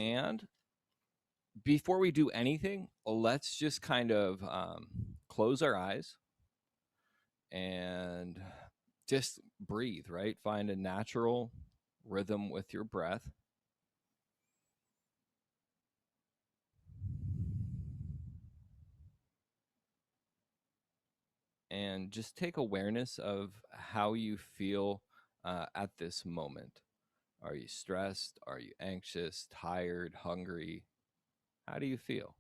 And before we do anything, let's just kind of close our eyes and just breathe, right? Find a natural rhythm with your breath. And just take awareness of how you feel at this moment. Are you stressed? Are you anxious, tired, hungry? How do you feel?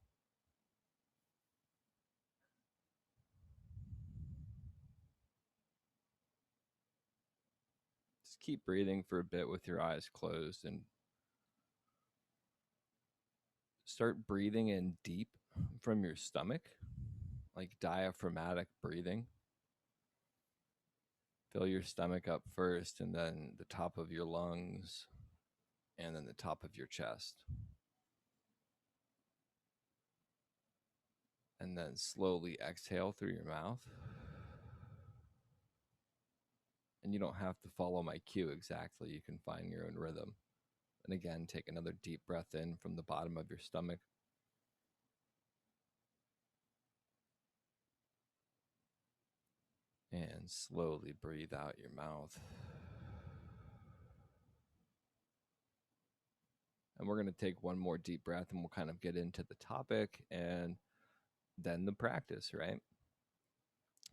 Just keep breathing for a bit with your eyes closed and start breathing in deep from your stomach, like diaphragmatic breathing. Fill your stomach up first, and then the top of your lungs, and then the top of your chest. And then slowly exhale through your mouth. And you don't have to follow my cue exactly. You can find your own rhythm. And again, take another deep breath in from the bottom of your stomach. And slowly breathe out your mouth. And we're going to take one more deep breath and we'll kind of get into the topic and then the practice, right?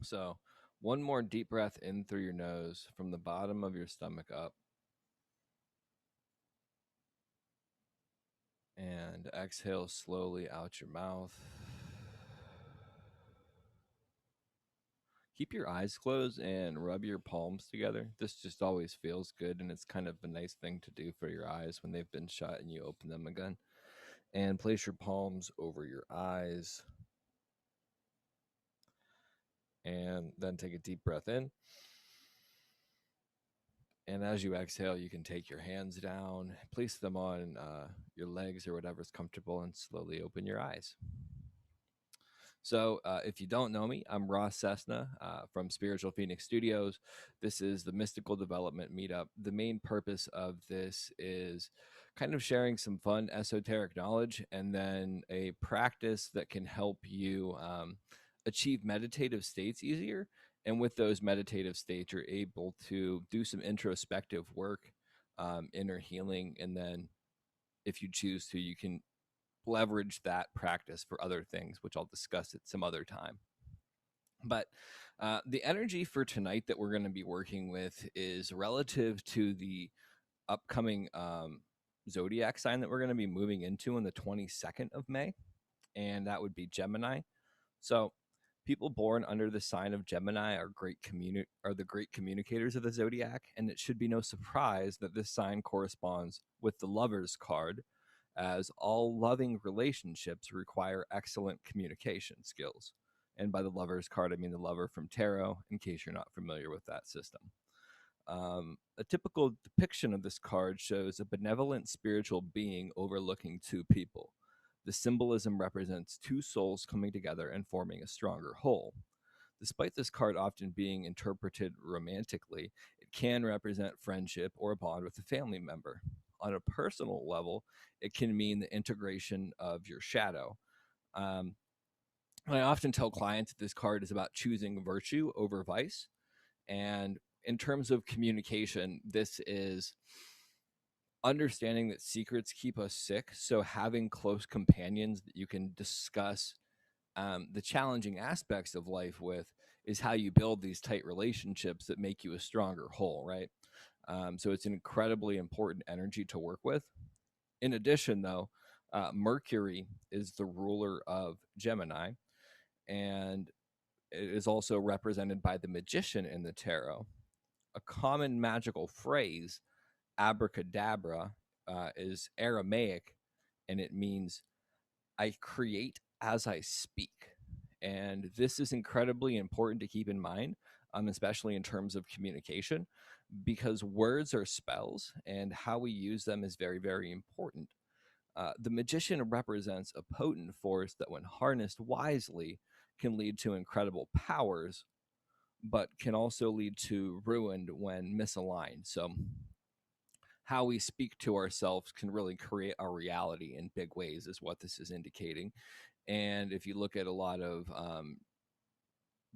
So, one more deep breath in through your nose from the bottom of your stomach up. And exhale slowly out your mouth. Keep your eyes closed and rub your palms together. This just always feels good, and it's kind of a nice thing to do for your eyes when they've been shut and you open them again. And place your palms over your eyes. And then take a deep breath in. And as you exhale, you can take your hands down, place them on your legs or whatever's comfortable, and slowly open your eyes. So, if you don't know me, I'm Ross Cessna from Spiritual Phoenix Studios. This is the Mystical Development Meetup. The main purpose of this is kind of sharing some fun esoteric knowledge and then a practice that can help you achieve meditative states easier. And with those meditative states, you're able to do some introspective work, inner healing, and then if you choose to, you can leverage that practice for other things, which I'll discuss at some other time. But the energy for tonight that we're going to be working with is relative to the upcoming zodiac sign that we're going to be moving into on the 22nd of May, and that would be Gemini. So people born under the sign of Gemini are the great communicators of the zodiac, and it should be no surprise that this sign corresponds with the Lover's card, as all loving relationships require excellent communication skills. And by the Lover's card, I mean the lover from tarot, in case you're not familiar with that system. A typical depiction of this card shows a benevolent spiritual being overlooking two people. The symbolism represents two souls coming together and forming a stronger whole. Despite this card often being interpreted romantically, it can represent friendship or a bond with a family member. On a personal level, it can mean the integration of your shadow. Um, I often tell clients that this card is about choosing virtue over vice. And in terms of communication, this is understanding that secrets keep us sick. So having close companions that you can discuss the challenging aspects of life with is how you build these tight relationships that make you a stronger whole, right? So it's an incredibly important energy to work with. In addition, though, Mercury is the ruler of Gemini, and it is also represented by the magician in the tarot. A common magical phrase, Abracadabra, is Aramaic, and it means I create as I speak. And this is incredibly important to keep in mind, especially in terms of communication, because words are spells and how we use them is very, very important. The magician represents a potent force that, when harnessed wisely, can lead to incredible powers, but can also lead to ruin when misaligned. So, how we speak to ourselves can really create our reality in big ways, is what this is indicating. And if you look at a lot of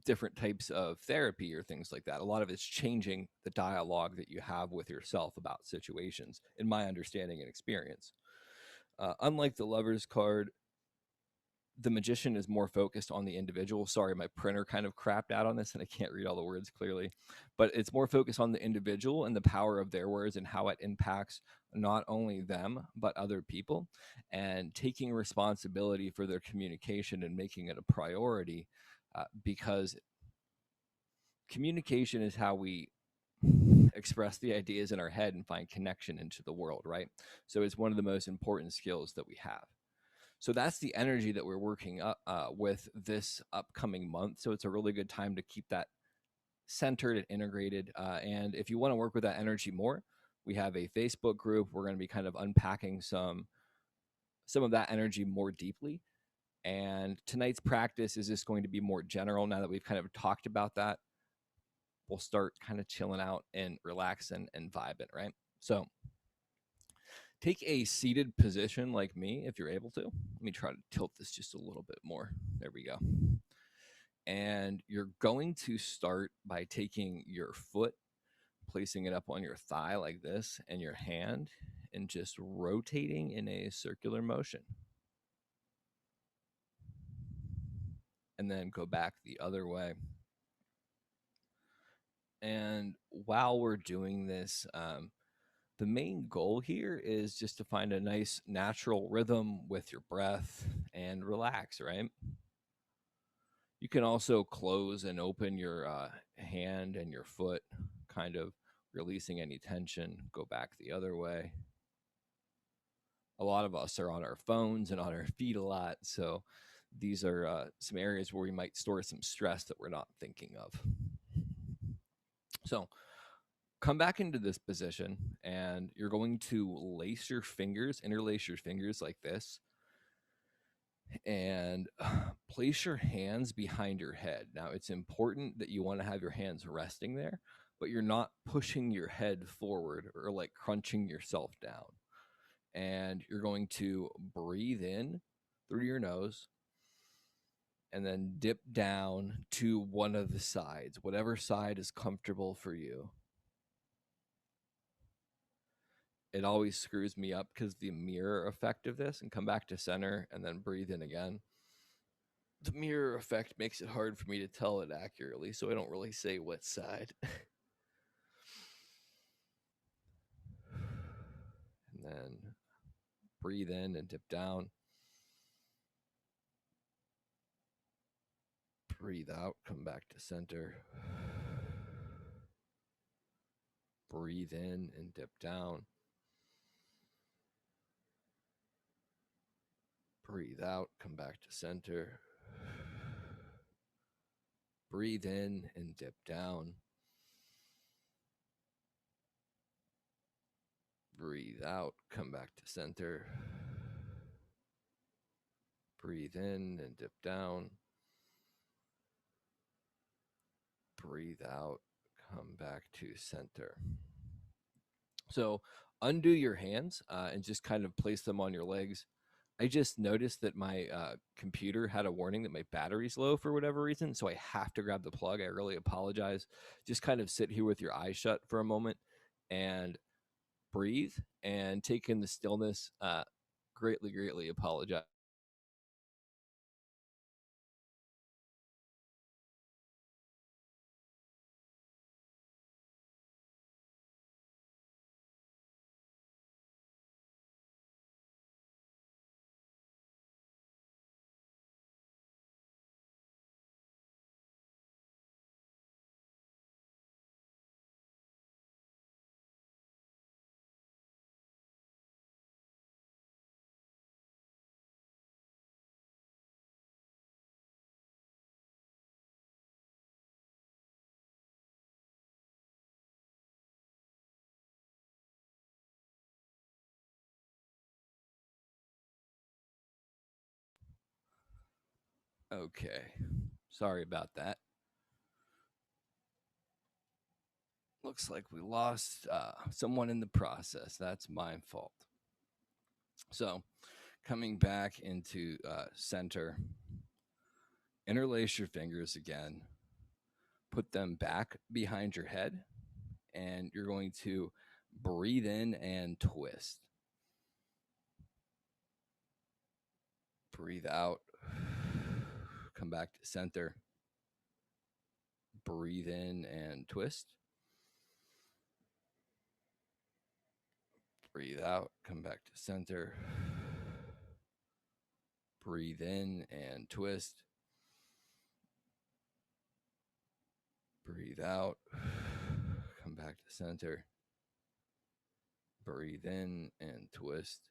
different types of therapy or things like that, a lot of it's changing the dialogue that you have with yourself about situations, in my understanding and experience. Unlike the Lover's card, the Magician is more focused on the individual. Sorry, my printer kind of crapped out on this and I can't read all the words clearly, but it's more focused on the individual and the power of their words and how it impacts not only them, but other people, and taking responsibility for their communication and making it a priority, because communication is how we express the ideas in our head and find connection into the world, right? So it's one of the most important skills that we have. So that's the energy that we're working up with this upcoming month. So it's a really good time to keep that centered and integrated. And if you want to work with that energy more, we have a Facebook group. We're going to be kind of unpacking some of that energy more deeply. And tonight's practice is just going to be more general. Now that we've kind of talked about that, we'll start kind of chilling out and relaxing and vibing, right? So take a seated position like me if you're able to. Let me try to tilt this just a little bit more. There we go. And you're going to start by taking your foot, placing it up on your thigh like this, and your hand, and just rotating in a circular motion. And then go back the other way. And while we're doing this, the main goal here is just to find a nice natural rhythm with your breath and relax, right? You can also close and open your hand and your foot, kind of releasing any tension. Go back the other way. A lot of us are on our phones and on our feet a lot, so these are some areas where we might store some stress that we're not thinking of. So come back into this position, and you're going to interlace your fingers like this, and place your hands behind your head. Now, it's important that you want to have your hands resting there, but you're not pushing your head forward or like crunching yourself down. And you're going to breathe in through your nose and then dip down to one of the sides, whatever side is comfortable for you. It always screws me up because the mirror effect of this, and come back to center and then breathe in again. The mirror effect makes it hard for me to tell it accurately, so I don't really say what side. And then breathe in and dip down. Breathe out, come back to center. Breathe in and dip down. Breathe out, come back to center. Breathe in and dip down. Breathe out, come back to center. Breathe in and dip down. Breathe out, come back to center. So undo your hands and just kind of place them on your legs. I just noticed that my computer had a warning that my battery's low for whatever reason, so I have to grab the plug. I really apologize. Just kind of sit here with your eyes shut for a moment and breathe and take in the stillness. Greatly, greatly apologize. Okay. Sorry about that. Looks like we lost someone in the process. That's my fault. So, coming back into center, interlace your fingers again, put them back behind your head, and you're going to breathe in and twist. Breathe out, come back to center. Breathe in and twist. Breathe out, come back to center. Breathe in and twist. Breathe out, come back to center. Breathe in and twist.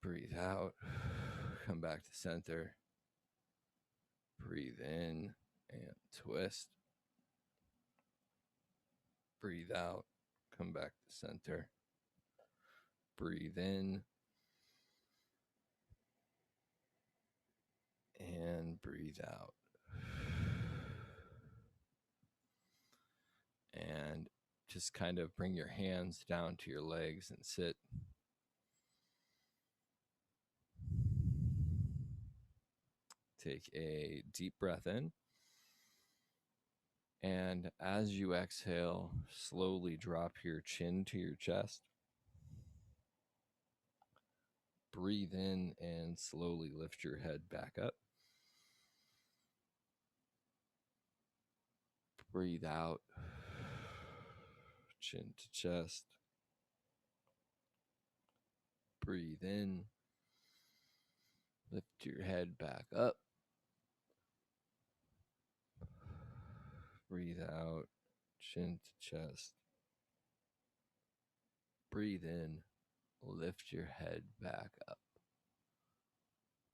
Breathe out, come back to center. Breathe in and twist. Breathe out, come back to center. Breathe in and breathe out. And just kind of bring your hands down to your legs and sit. Take a deep breath in. And as you exhale, slowly drop your chin to your chest. Breathe in and slowly lift your head back up. Breathe out, chin to chest. Breathe in, lift your head back up. Breathe out, chin to chest. Breathe in, lift your head back up.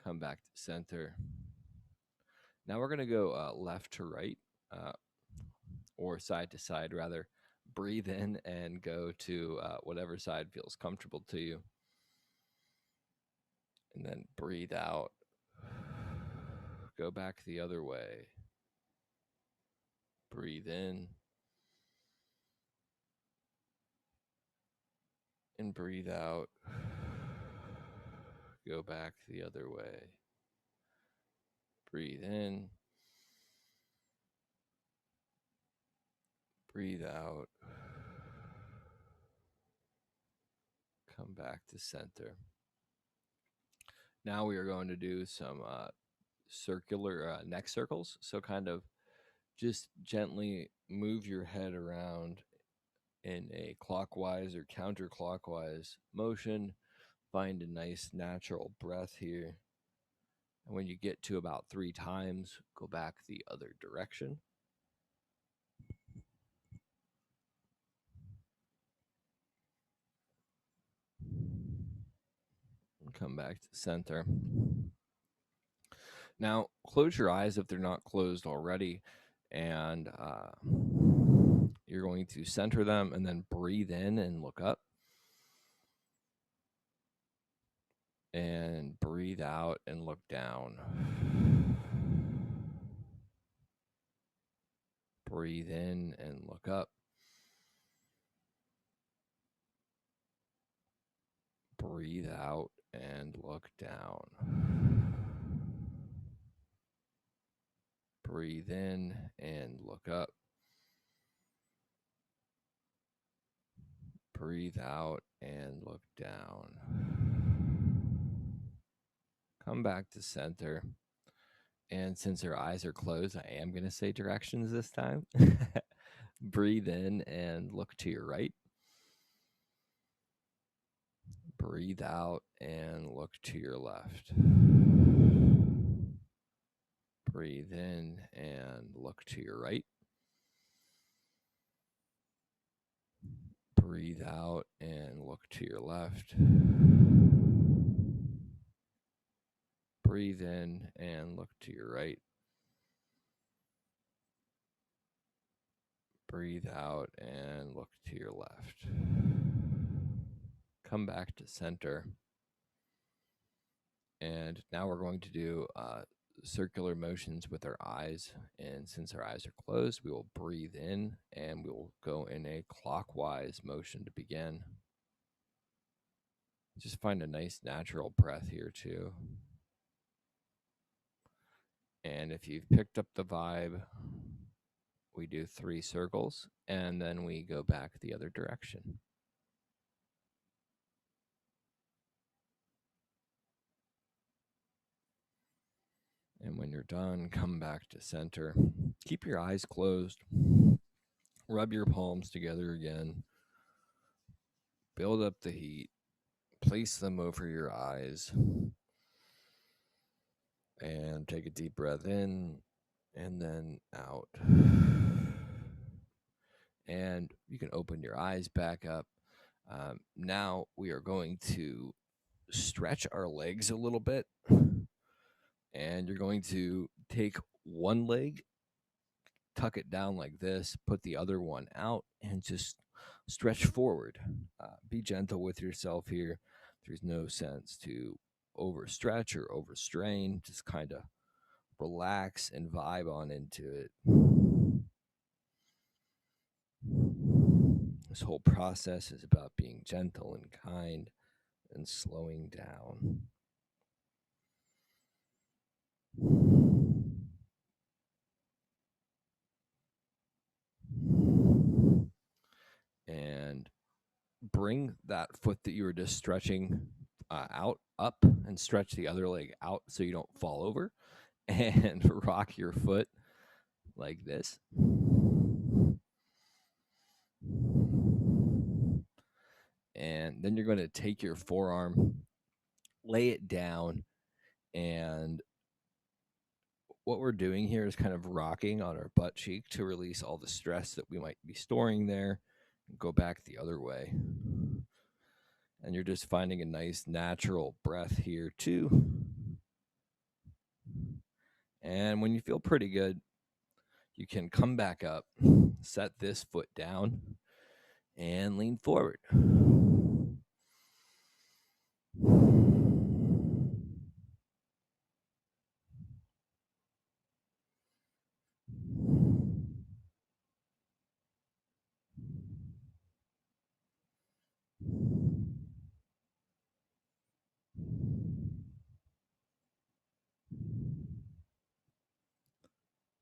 Come back to center. Now we're going to go left to right, or side to side, rather. Breathe in and go to whatever side feels comfortable to you. And then breathe out. Go back the other way. Breathe in. And breathe out. Go back the other way. Breathe in. Breathe out. Come back to center. Now we are going to do some circular neck circles. So kind of just gently move your head around in a clockwise or counterclockwise motion. Find a nice natural breath here. And when you get to about 3 times, go back the other direction. And come back to center. Now, close your eyes if they're not closed already, and you're going to center them and then breathe in and look up. And breathe out and look down. Breathe in and look up. Breathe out and look down. Breathe in and look up. Breathe out and look down. Come back to center. And since our eyes are closed, I am going to say directions this time. Breathe in and look to your right. Breathe out and look to your left. Breathe in and look to your right. Breathe out and look to your left. Breathe in and look to your right. Breathe out and look to your left. Come back to center. And now we're going to do circular motions with our eyes. And since our eyes are closed, we will breathe in and we will go in a clockwise motion to begin. Just find a nice natural breath here, too. And if you've picked up the vibe, we do 3 circles and then we go back the other direction. And when you're done, come back to center. Keep your eyes closed. Rub your palms together again. Build up the heat. Place them over your eyes. And take a deep breath in and then out. And you can open your eyes back up. Now we are going to stretch our legs a little bit. And you're going to take one leg, tuck it down like this, put the other one out, and just stretch forward. Be gentle with yourself here. There's no sense to overstretch or overstrain. Just kind of relax and vibe on into it. This whole process is about being gentle and kind and slowing down. And bring that foot that you were just stretching out up and stretch the other leg out so you don't fall over, and rock your foot like this. And then you're going to take your forearm, lay it down, and what we're doing here is kind of rocking on our butt cheek to release all the stress that we might be storing there and go back the other way. And you're just finding a nice natural breath here too. And when you feel pretty good, you can come back up, set this foot down, and lean forward.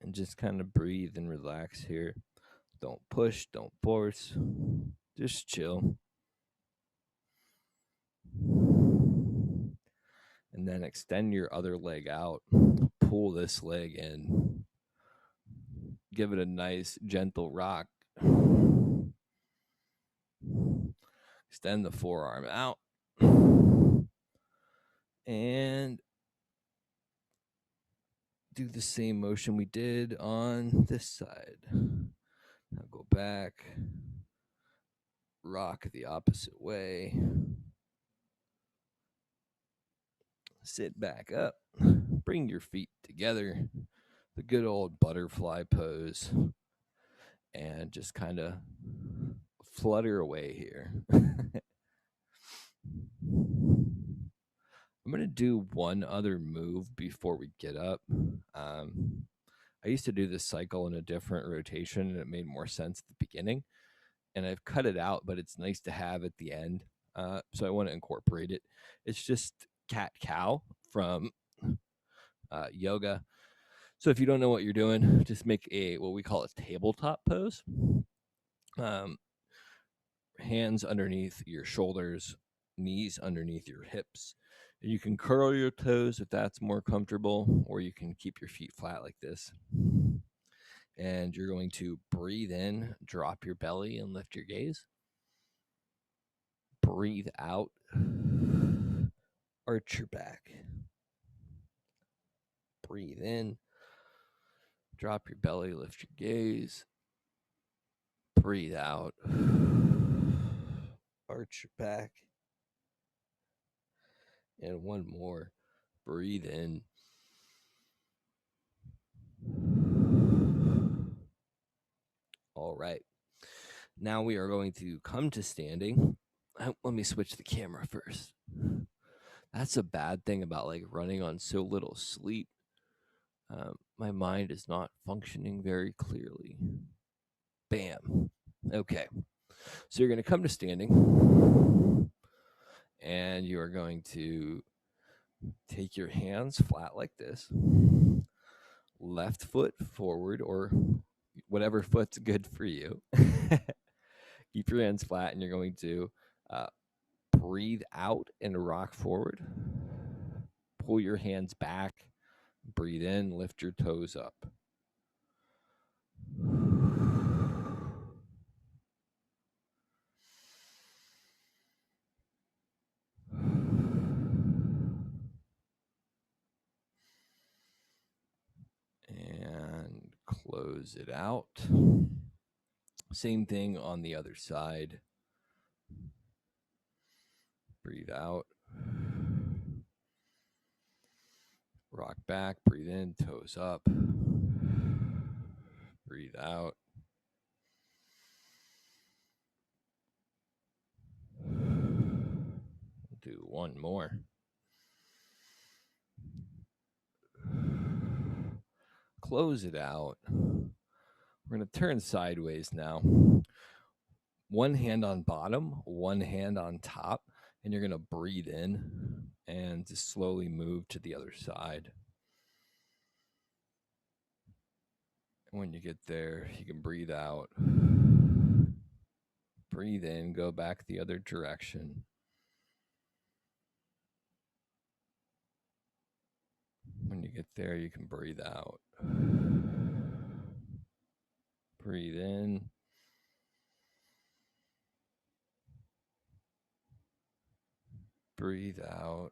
And just kind of breathe and relax here. Don't push, don't force, just chill. And then extend your other leg out. Pull this leg in. Give it a nice, gentle rock. Extend the forearm out. And do the same motion we did on this side. Now go back. Rock the opposite way. Sit back up. Bring your feet together. The good old butterfly pose. And just kind of flutter away here. I'm going to do one other move before we get up. I used to do this cycle in a different rotation, and it made more sense at the beginning. And I've cut it out, but it's nice to have at the end. So I want to incorporate it. It's just cat-cow from yoga. So if you don't know what you're doing, just make what we call a tabletop pose. Hands underneath your shoulders, knees underneath your hips. And you can curl your toes if that's more comfortable, or you can keep your feet flat like this. And you're going to breathe in, drop your belly, and lift your gaze. Breathe out, arch your back. Breathe in, drop your belly, lift your gaze. Breathe out, arch your back. And one more. Breathe in. All right. Now we are going to come to standing. Let me switch the camera first. That's a bad thing about like running on so little sleep. My mind is not functioning very clearly. Bam. Okay. So you're going to come to standing, and you are going to take your hands flat like this, left foot forward, or whatever foot's good for you. Keep your hands flat, and you're going to breathe out and rock forward. Pull your hands back, breathe in, lift your toes up. And close it out. Same thing on the other side. Breathe out. Rock back, breathe in, toes up. Breathe out. Do one more. Close it out. We're going to turn sideways now. One hand on bottom, one hand on top, and you're going to breathe in and just slowly move to the other side. When you get there, you can breathe out. Breathe in, go back the other direction. When you get there, you can breathe out. Breathe in. Breathe out.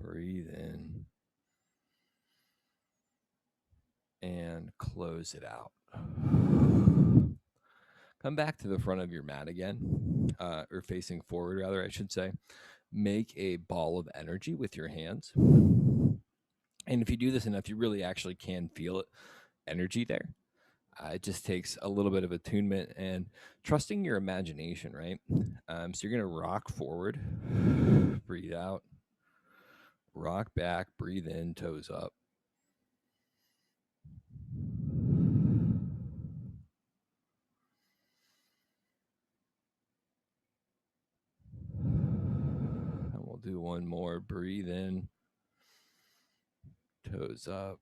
Breathe in. And close it out. Come back to the front of your mat again, or facing forward, rather, I should say. Make a ball of energy with your hands. And if you do this enough, you really actually can feel it, energy there. It just takes a little bit of attunement and trusting your imagination, right? So you're going to rock forward, breathe out, rock back, breathe in, toes up. And we'll do one more. Breathe in, toes up.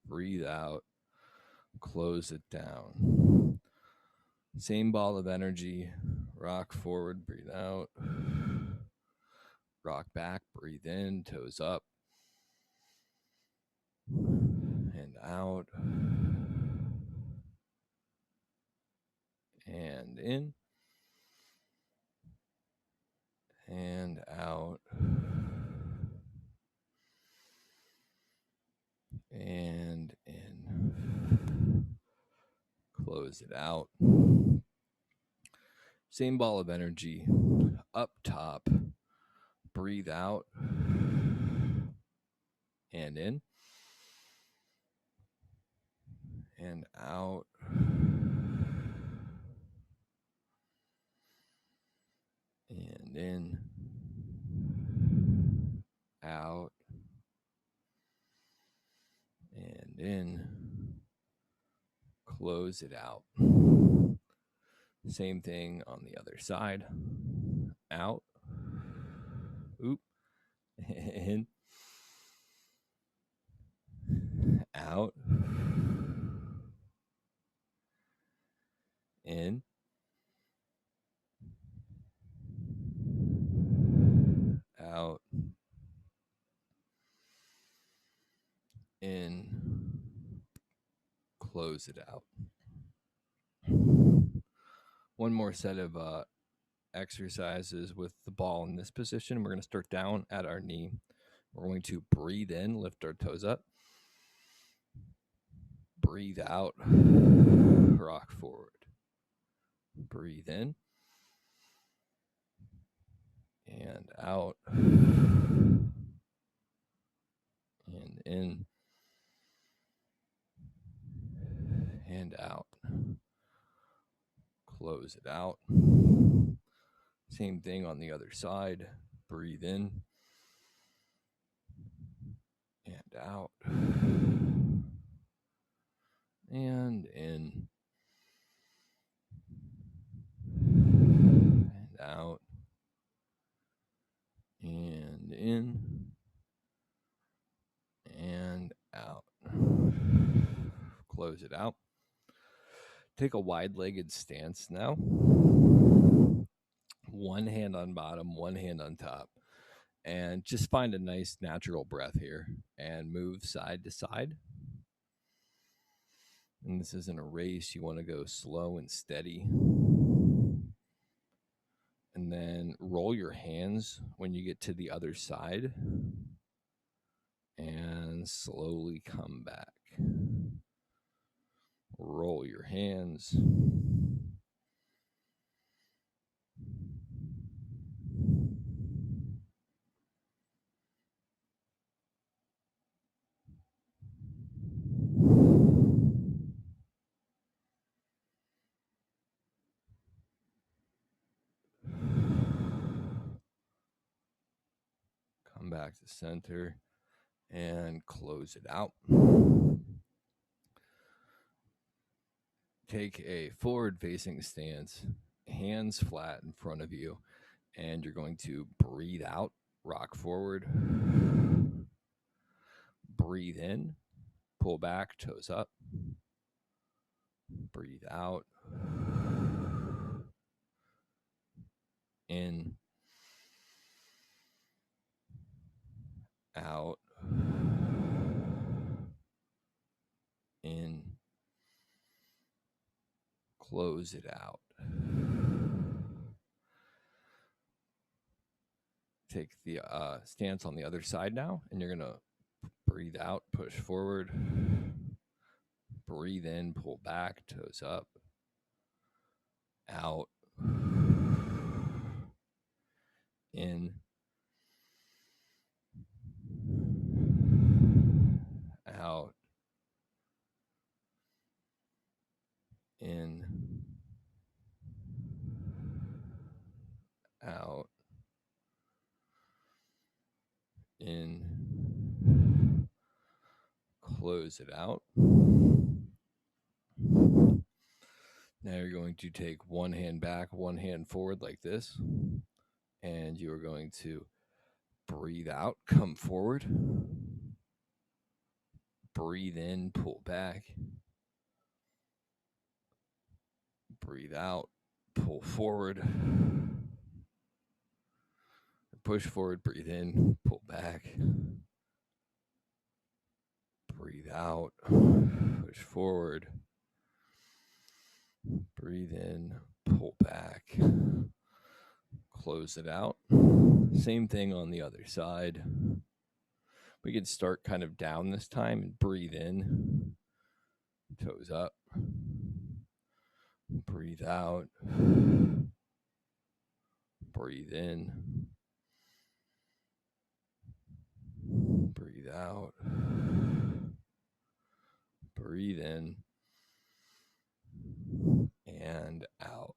Breathe out, close it down. Same ball of energy. Rock forward, breathe out. Rock back, breathe in, toes up. And out. And in. And out. And in. Close it out. Same ball of energy. Up top. Breathe out. And in. And out. And in. Out. And in. Close it out. Same thing on the other side. Out. Oop. In. Out. In. Out. In. Close it out. One more set of exercises with the ball in this position. We're going to start down at our knee. We're going to breathe in, lift our toes up. Breathe out, rock forward. Breathe in and out and in and out. Close it out. Same thing on the other side. Breathe in out. And in. And out. And in. And out. Close it out. Take a wide-legged stance now. One hand on bottom, one hand on top. And just find a nice natural breath here and move side to side. And this isn't a race. You want to go slow and steady. And then roll your hands when you get to the other side. And slowly come back. Roll your hands. Come back to center and close it out. Take a forward-facing stance, hands flat in front of you, and you're going to breathe out, rock forward, breathe in, pull back, toes up, breathe out, in, out, in, close it out. Take the stance on the other side now, and you're going to breathe out, push forward, breathe in, pull back, toes up, out, in, out, in, out, in, close it out. Now you're going to take one hand back, one hand forward like this, and you are going to breathe out, come forward, breathe in, pull back, breathe out, pull forward, push forward, breathe in, pull back, breathe out, push forward, breathe in, pull back, close it out. Same thing on the other side. We can start kind of down this time and breathe in, toes up, breathe out, breathe in, breathe out, breathe in, and out.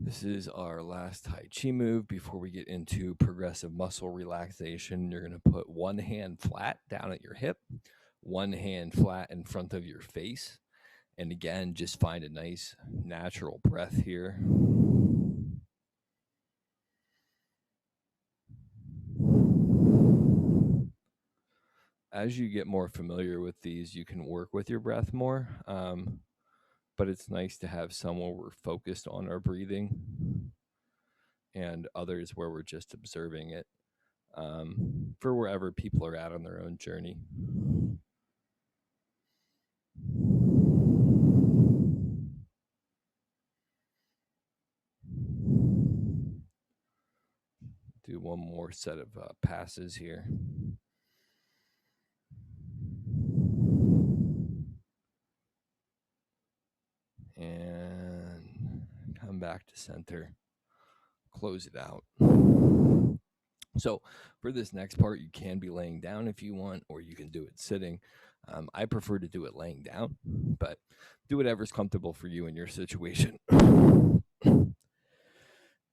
This is our last Tai Chi move before we get into progressive muscle relaxation. You're going to put one hand flat down at your hip, one hand flat in front of your face. And again, just find a nice natural breath here. As you get more familiar with these, you can work with your breath more. But it's nice to have some where we're focused on our breathing and others where we're just observing it for wherever people are at on their own journey. Do one more set of passes here. And come back to center. Close it out. So for this next part, you can be laying down if you want, or you can do it sitting. I prefer to do it laying down, but do whatever's comfortable for you in your situation.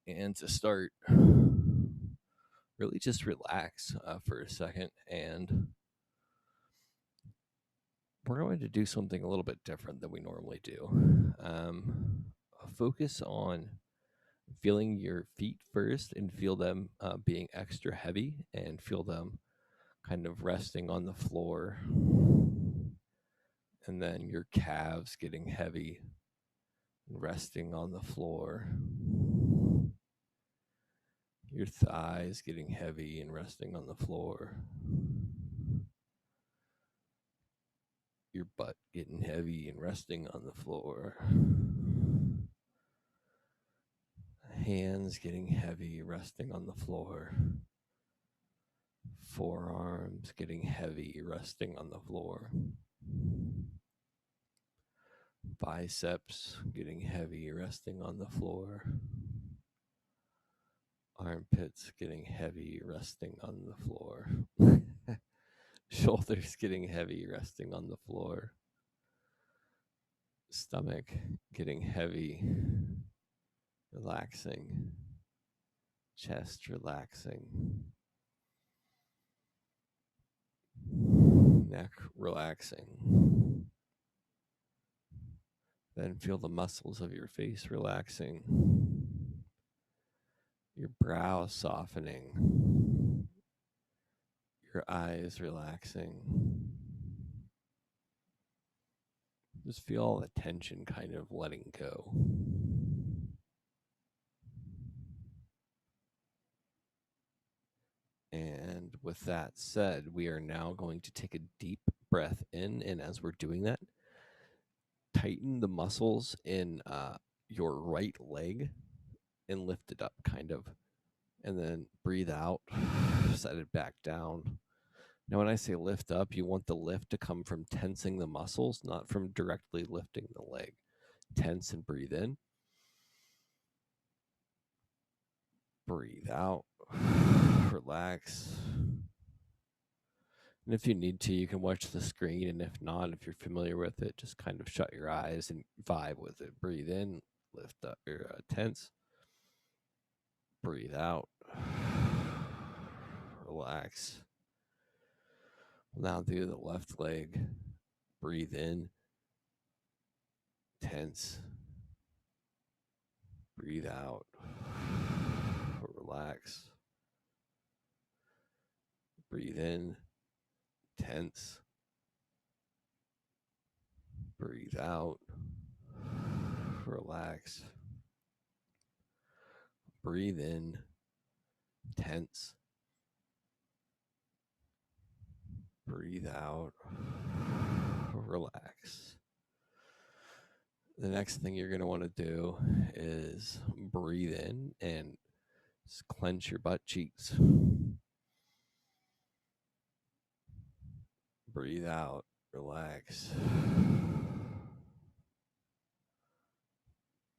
And to start, really just relax for a second, and we're going to do something a little bit different than we normally do. Focus on feeling your feet first and feel them being extra heavy, and feel them kind of resting on the floor, and then your calves getting heavy and resting on the floor, your thighs getting heavy and resting on the floor, your butt getting heavy and resting on the floor, hands getting heavy, resting on the floor, forearms getting heavy, resting on the floor, biceps getting heavy, resting on the floor, armpits getting heavy, resting on the floor, shoulders getting heavy, resting on the floor, stomach getting heavy, relaxing, chest relaxing, neck relaxing. Then feel the muscles of your face relaxing, your brow softening, your eyes relaxing. Just feel all the tension kind of letting go. And with that said, we are now going to take a deep breath in. And as we're doing that, tighten the muscles in your right leg and lift it up kind of. And then breathe out, set it back down. Now, when I say lift up, you want the lift to come from tensing the muscles, not from directly lifting the leg. Tense and breathe in. Breathe out. Relax. And if you need to, you can watch the screen. And if not, if you're familiar with it, just kind of shut your eyes and vibe with it. Breathe in, lift up your tense. Breathe out. Relax. We'll now do the left leg. Breathe in, tense. Breathe out. Relax. Breathe in, tense. Breathe out. Relax. Breathe in, tense. Breathe out. Relax. The next thing you're going to want to do is breathe in and just clench your butt cheeks. Breathe out. Relax.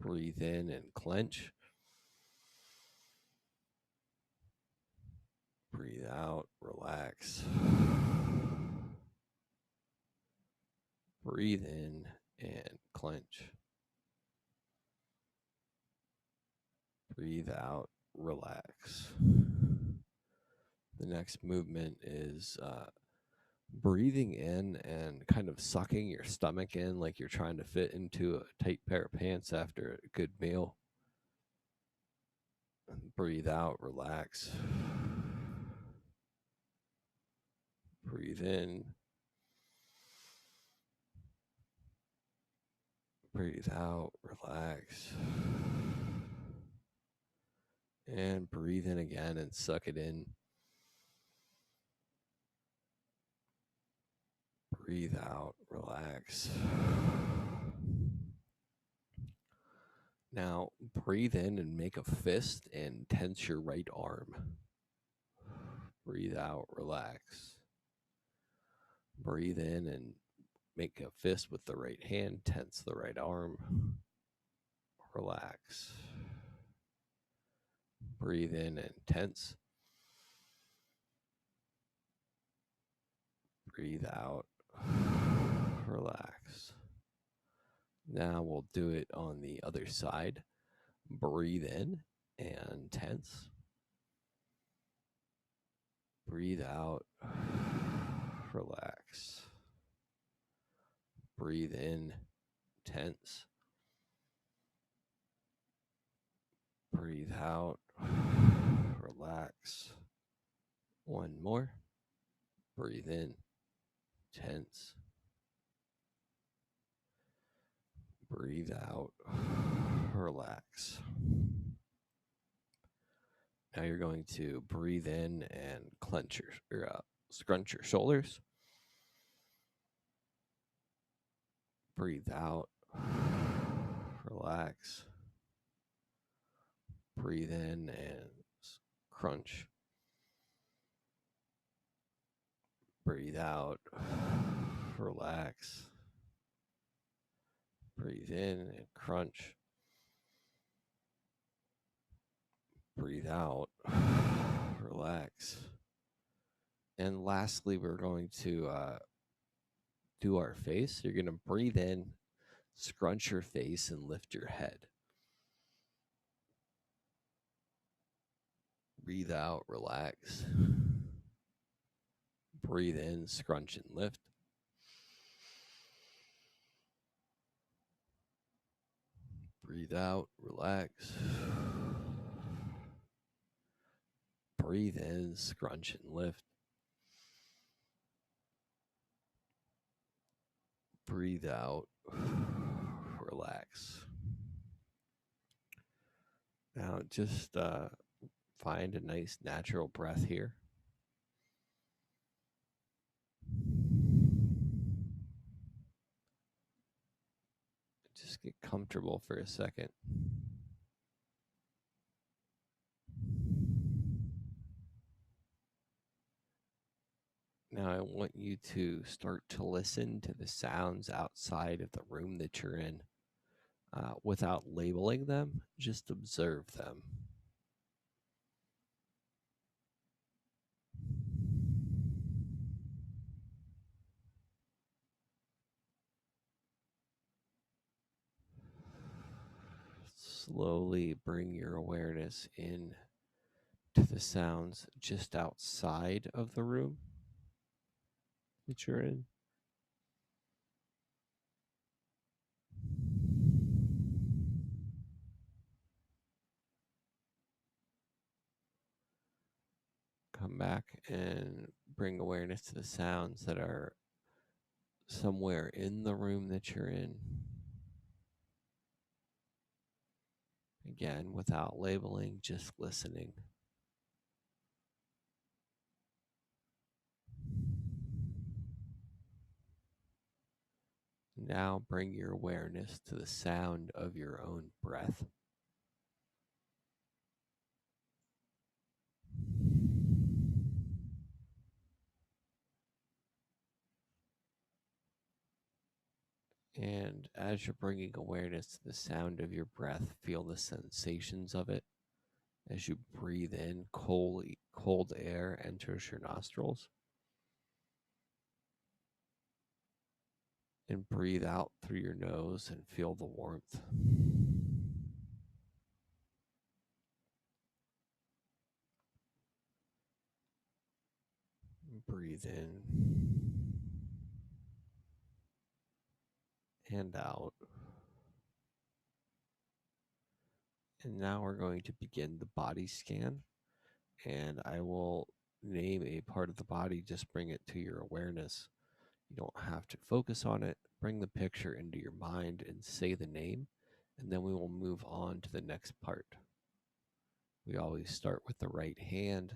Breathe in and clench. Breathe out. Relax. Breathe in and clench. Breathe out. Relax. The next movement is breathing in and kind of sucking your stomach in like you're trying to fit into a tight pair of pants after a good meal. And breathe out, relax. Breathe in. Breathe out, relax. And breathe in again and suck it in. Breathe out, relax. Now, breathe in and make a fist and tense your right arm. Breathe out, relax. Breathe in and make a fist with the right hand, tense the right arm. Relax. Breathe in and tense. Breathe out. Relax. Now we'll do it on the other side. Breathe in and tense. Breathe out. Relax. Breathe in. Tense. Breathe out. Relax. One more. Breathe in. Tense. Breathe out. Relax. Now you're going to breathe in and clench your scrunch your shoulders. Breathe out. Relax. Breathe in and crunch. Breathe out. Relax. Breathe in and crunch. Breathe out. Relax. And lastly, we're going to do our face. You're going to breathe in, scrunch your face, and lift your head. Breathe out, relax. Breathe in, scrunch and lift. Breathe out, relax. Breathe in, scrunch and lift. Breathe out, relax. Now just find a nice natural breath here. Just get comfortable for a second. Now I want you to start to listen to the sounds outside of the room that you're in without labeling them, just observe them. Slowly bring your awareness in to the sounds just outside of the room that you're in. Come back and bring awareness to the sounds that are somewhere in the room that you're in. Again, without labeling, just listening. Now bring your awareness to the sound of your own breath. And as you're bringing awareness to the sound of your breath, feel the sensations of it. As you breathe in, cold air enters your nostrils. And breathe out through your nose and feel the warmth. Breathe in and out. And now we're going to begin the body scan. And I will name a part of the body, just bring it to your awareness. You don't have to focus on it. Bring the picture into your mind and say the name, and then we will move on to the next part. We always start with the right hand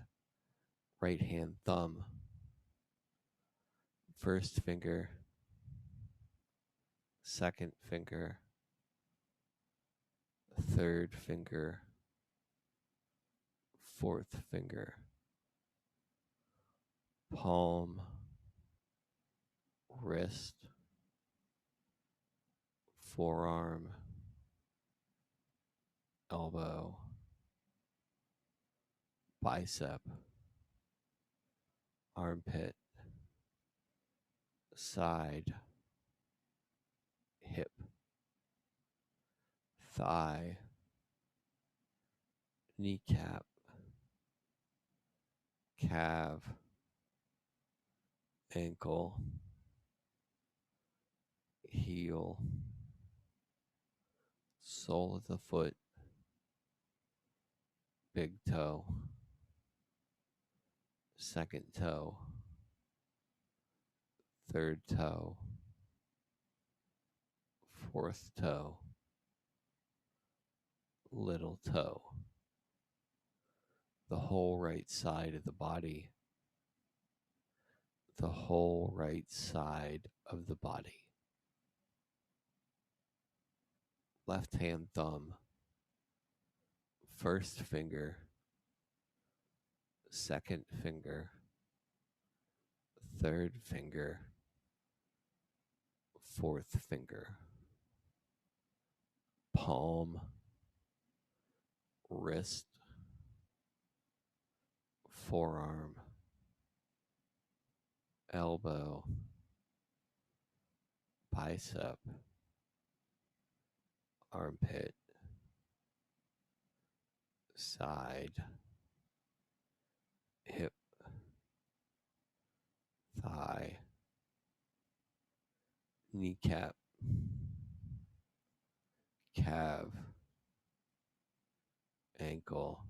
thumb, first finger, second finger, third finger, fourth finger, palm, wrist, forearm, elbow, bicep, armpit, side, hip, thigh, kneecap, calf, ankle, heel, sole of the foot, big toe, second toe, third toe, fourth toe, little toe, the whole right side of the body, the whole right side of the body, left hand thumb, first finger, second finger, third finger, fourth finger, palm, wrist, forearm, elbow, bicep, armpit, side, hip, thigh, kneecap, calf, ankle,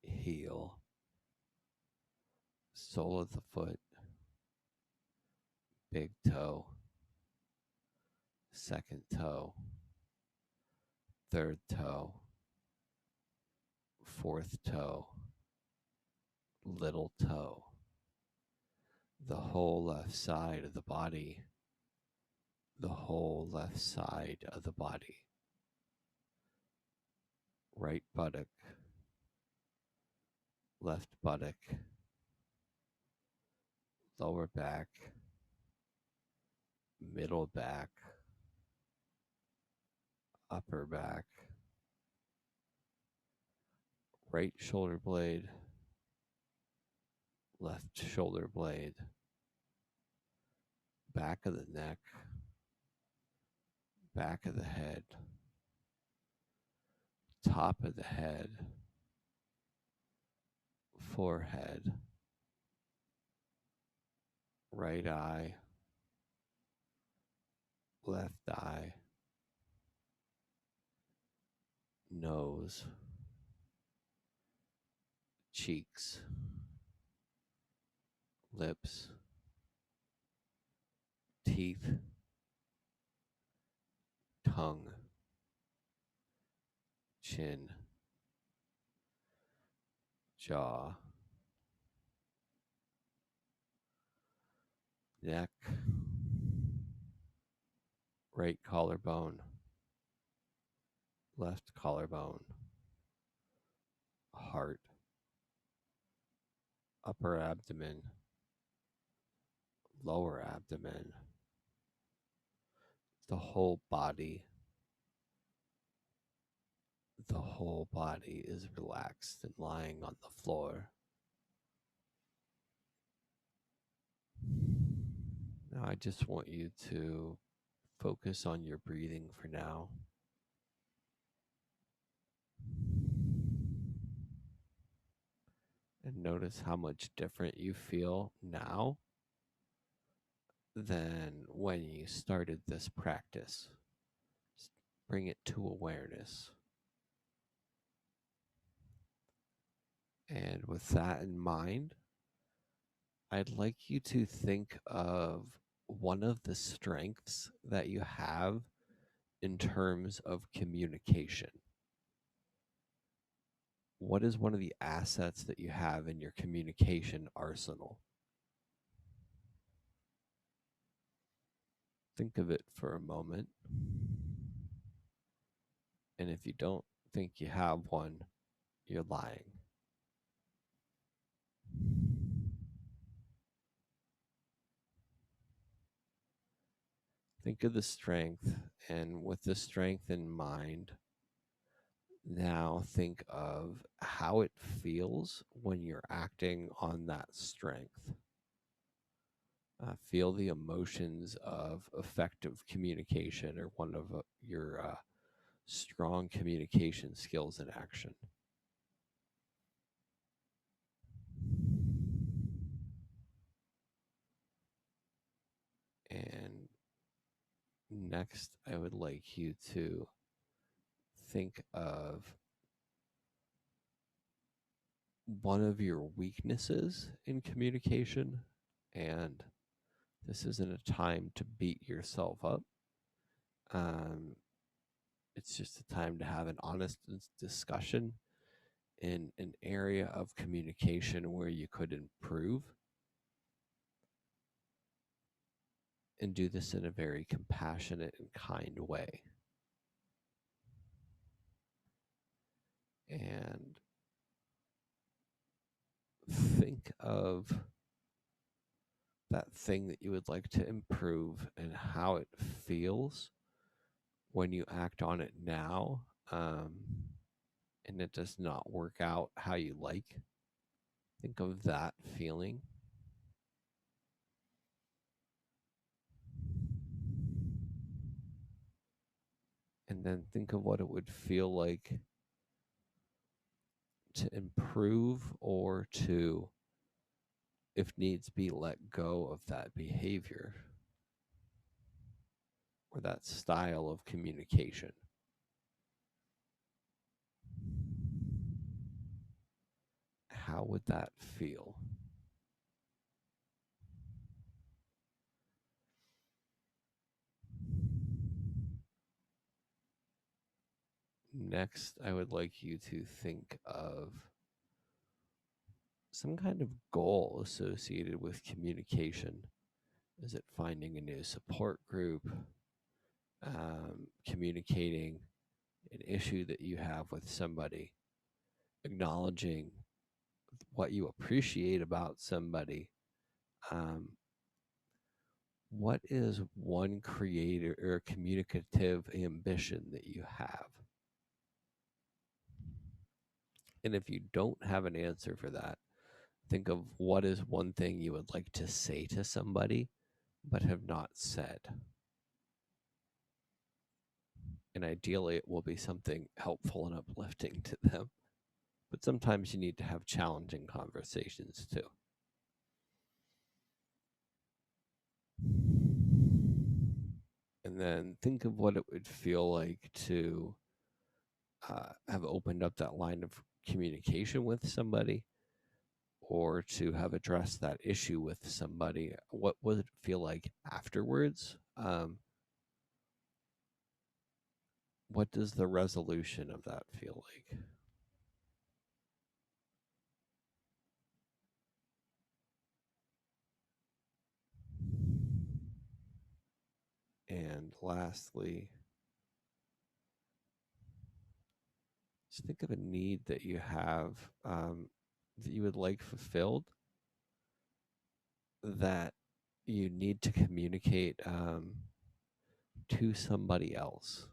heel, sole of the foot, big toe, second toe, third toe, fourth toe, little toe, the whole left side of the body, the whole left side of the body, right buttock, left buttock, lower back, middle back, upper back, right shoulder blade, left shoulder blade, back of the neck, back of the head, top of the head, forehead, right eye, left eye, nose, cheeks, lips, teeth, tongue, chin, jaw, neck, right collarbone, left collarbone, heart, upper abdomen, lower abdomen, the whole body. The whole body is relaxed and lying on the floor. Now I just want you to focus on your breathing for now. And notice how much different you feel now than when you started this practice. Just bring it to awareness. And with that in mind, I'd like you to think of one of the strengths that you have in terms of communication. What is one of the assets that you have in your communication arsenal? Think of it for a moment. And if you don't think you have one, you're lying. Think of the strength, and with the strength in mind, now think of how it feels when you're acting on that strength. Feel the emotions of effective communication or one of your strong communication skills in action. And next, I would like you to think of one of your weaknesses in communication. And this isn't a time to beat yourself up. It's just a time to have an honest discussion in an area of communication where you could improve, and do this in a very compassionate and kind way. And think of that thing that you would like to improve and how it feels when you act on it now, and it does not work out how you like. Think of that feeling. And then think of what it would feel like to improve, or to, if needs be, let go of that behavior or that style of communication. How would that feel? Next, I would like you to think of some kind of goal associated with communication. Is it finding a new support group? Communicating an issue that you have with somebody? Acknowledging what you appreciate about somebody? What is one creative or communicative ambition that you have? And if you don't have an answer for that, think of what is one thing you would like to say to somebody but have not said. And ideally, it will be something helpful and uplifting to them. But sometimes you need to have challenging conversations too. And then think of what it would feel like to have opened up that line of communication with somebody, or to have addressed that issue with somebody. What would it feel like afterwards? What does the resolution of that feel like? And lastly, just think of a need that you have, that you would like fulfilled, that you need to communicate to somebody else.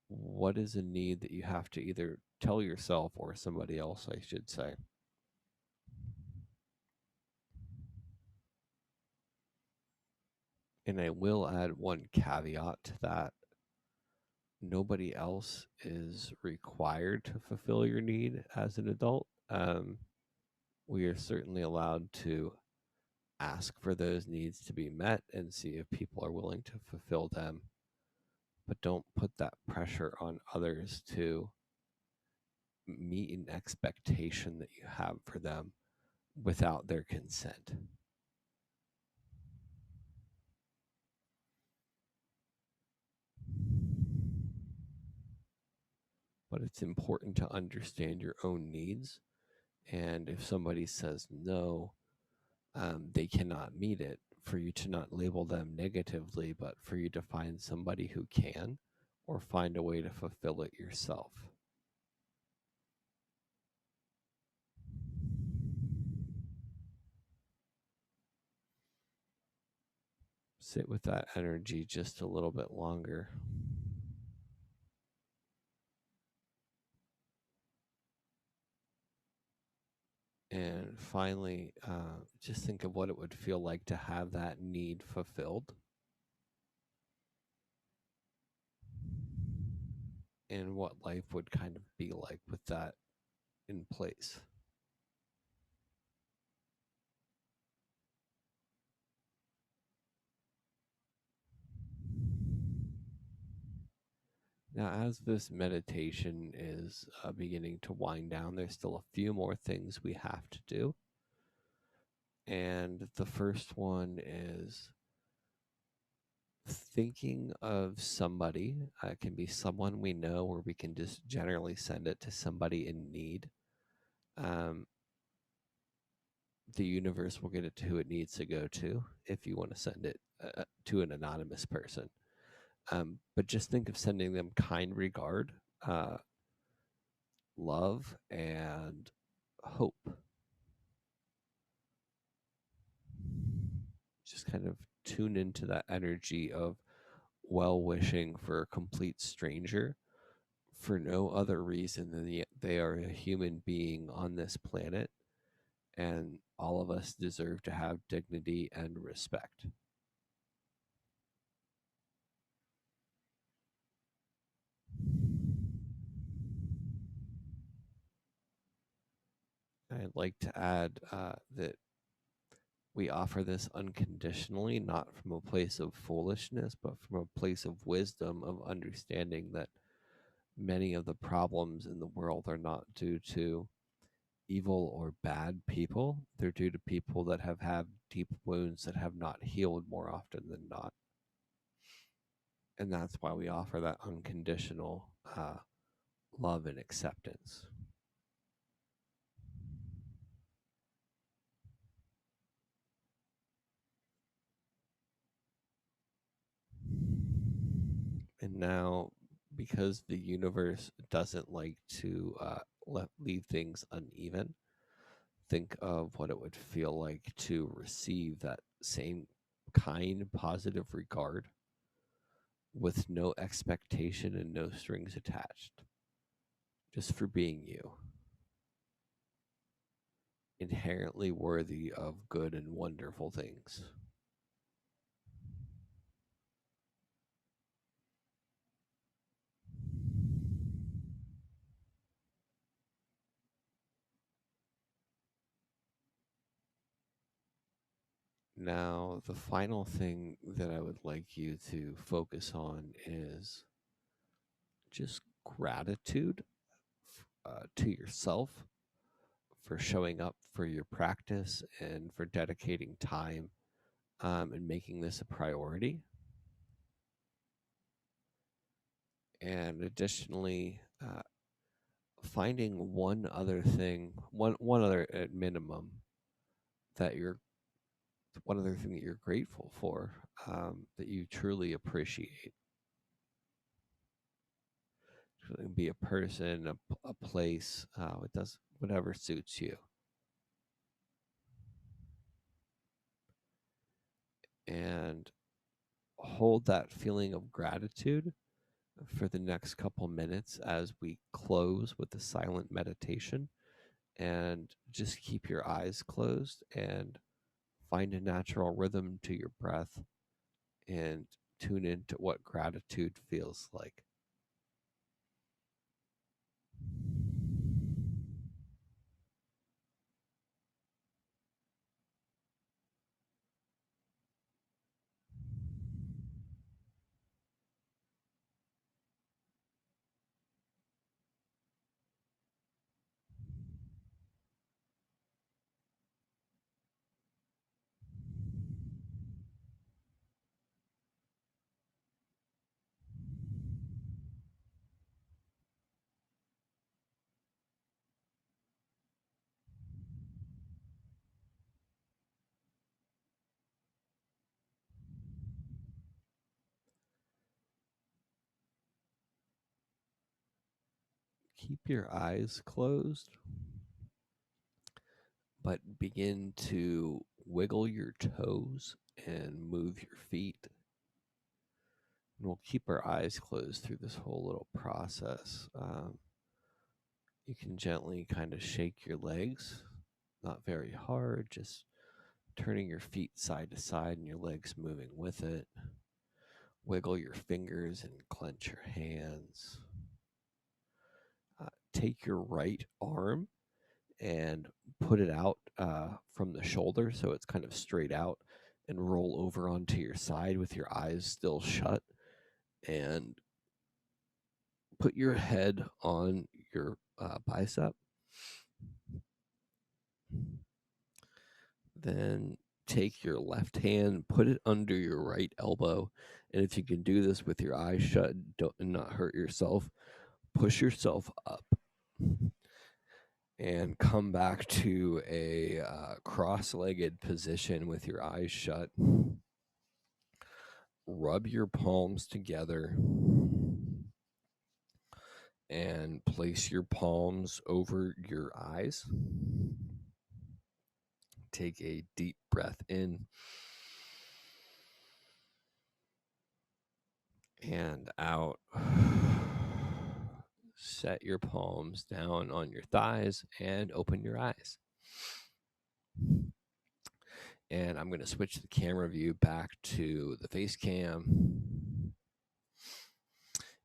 What is a need that you have to either tell yourself or somebody else, I should say? And I will add one caveat to that. Nobody else is required to fulfill your need as an adult. We are certainly allowed to ask for those needs to be met and see if people are willing to fulfill them. But don't put that pressure on others to meet an expectation that you have for them without their consent. But it's important to understand your own needs. And if somebody says no, they cannot meet it, for you to not label them negatively, but for you to find somebody who can, or find a way to fulfill it yourself. Sit with that energy just a little bit longer. And finally, just think of what it would feel like to have that need fulfilled, and what life would kind of be like with that in place. Now, as this meditation is beginning to wind down, there's still a few more things we have to do. And the first one is thinking of somebody. It can be someone we know, or we can just generally send it to somebody in need. Um, the universe will get it to who it needs to go to if you want to send it to an anonymous person. But just think of sending them kind regard, uh, love, and hope. Just kind of tune into that energy of well wishing for a complete stranger for no other reason than they are a human being on this planet, and all of us deserve to have dignity and respect. I'd like to add that we offer this unconditionally, not from a place of foolishness, but from a place of wisdom, of understanding that many of the problems in the world are not due to evil or bad people. They're due to people that have had deep wounds that have not healed more often than not. And that's why we offer that unconditional love and acceptance. And now, because the universe doesn't like to leave things uneven, think of what it would feel like to receive that same kind, positive regard with no expectation and no strings attached, just for being you, inherently worthy of good and wonderful things. Now, the final thing that I would like you to focus on is just gratitude to yourself for showing up for your practice and for dedicating time and making this a priority. And additionally, finding one other thing, one other at minimum that you're one other thing that you're grateful for, that you truly appreciate. It can be a person, a place. It does whatever suits you. And hold that feeling of gratitude for the next couple minutes as we close with the silent meditation. And just keep your eyes closed and find a natural rhythm to your breath and tune into what gratitude feels like. Keep your eyes closed, but begin to wiggle your toes and move your feet. And we'll keep our eyes closed through this whole little process. You can gently kind of shake your legs, not very hard, just turning your feet side to side and your legs moving with it. Wiggle your fingers and clench your hands. Take your right arm and put it out from the shoulder so it's kind of straight out, and roll over onto your side with your eyes still shut, and put your head on your bicep. Then take your left hand, put it under your right elbow. And if you can do this with your eyes shut and not hurt yourself, push yourself up and come back to a cross-legged position with your eyes shut. Rub your palms together and place your palms over your eyes. Take a deep breath in and out. Set your palms down on your thighs and open your eyes. And I'm going to switch the camera view back to the face cam.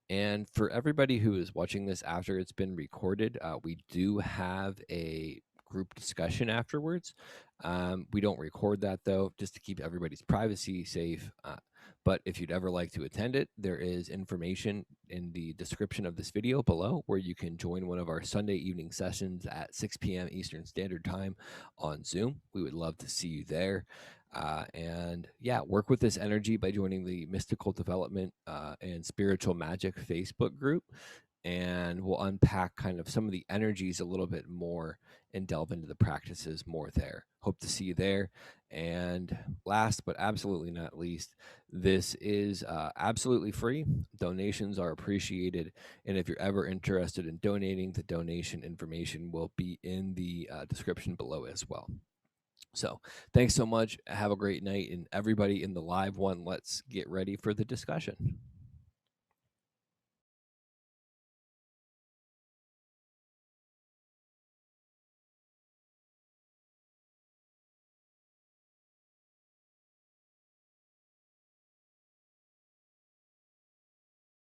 And for everybody who is watching this after it's been recorded, we do have a group discussion afterwards. We don't record that, though, just to keep everybody's privacy safe. But if you'd ever like to attend it, there is information in the description of this video below where you can join one of our Sunday evening sessions at 6 p.m. Eastern Standard Time on Zoom. We would love to see you there. And yeah, work with this energy by joining the Mystical Development and Spiritual Magic Facebook group. And we'll unpack kind of some of the energies a little bit more and delve into the practices more there. Hope to see you there. And last but absolutely not least, this is absolutely free. Donations are appreciated. And if you're ever interested in donating, the donation information will be in the description below as well. So thanks so much. Have a great night. And everybody in the live one, let's get ready for the discussion.